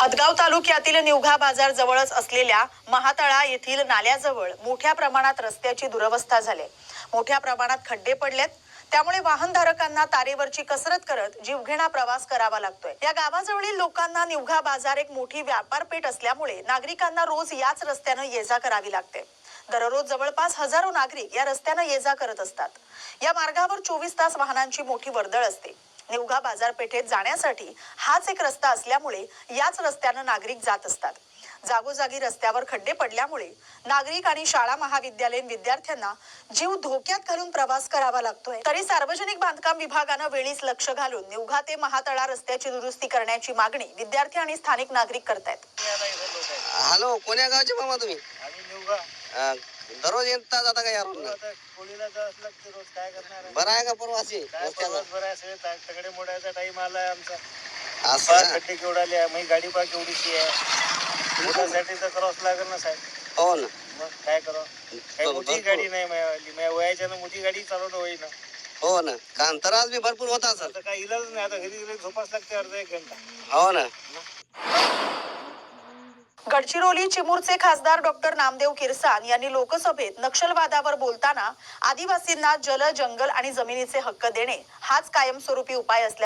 हदगाव तालुक्यातील निवघा बाजार जवळच असलेल्या महातळा येथील नाल्याजवळ मोठ्या प्रमाणात रस्त्याची दुरवस्था झाली। मोठ्या प्रमाणात खड्डे पडलेत, त्यामुळे वाहनधारकांना तारेवरची कसरत करत जीवघेणा प्रवास करावा लागतोय। या गावाजवळील लोकांना निवघा बाजार एक मोठी व्यापारपेठ असल्यामुळे नागरिकांना रोज याच रस्त्याने ये-जा करावी लागते। दररोज जवळपास हजारो नागरिक या रस्त्याने ये-जा करत असतात। या मार्गावर 24 तास वाहनांची मोठी वर्दळ असते। निवघा बाजारपेठेत जाण्यासाठी हाच एक रस्ता असल्यामुळे याच रस्त्याने नागरिक जात असतात। जागोजागी रस्त्यावर खड्डे पडल्यामुळे नागरिक आणि शाळा महाविद्यालयीन विद्यार्थ्यांना जीव धोक्यात घालून प्रवास करावा लागतोय। तरी सार्वजनिक बांधकाम विभागाने वेळीच लक्ष घालून निवघा ते महातळा रस्त्याची दुरुस्ती करण्याची मागणी विद्यार्थी आणि स्थानिक नागरिक करतायत। हॅलो, कोण्या गावचे मामा तुम्ही? आम्ही निवघा दररोज येता जाता का यार? आता कोळीला जावंच लागते रोज, काय करणार आहे? बरं आहे का प्रवासी? काय परवाच बरं आहे, सगळे तगडे मोडायचा टाइम आलाय आमचा। असं पाच ना? खड्डे केवढाले आहे, मग गाडी पाक केवढीची आहे, मोठ्यासाठी तर क्रॉस लागेल ना साहेब। हो ना, मग काय करावं, काही मोठी भरपूर. गाडी नाही माझ्यावाली, माझ्या वयाच्यानं मोठी गाडी चालवणं होईना। हो ना, कारण त्रास बी भरपूर होता सर। आता काही इलाज नाही, आता घरी गेले झोपाच लागते अर्धा एक घंटा। हो ना। गडचिरोली चिमूरचे खासदार डॉक्टर नामदेव किरसान यांनी लोकसभेत नक्षलवादावर बोलताना आदिवासींना जल, जंगल आणि जमिनीचे हक्क देणे हाच कायमस्वरूपी उपाय असल्याचे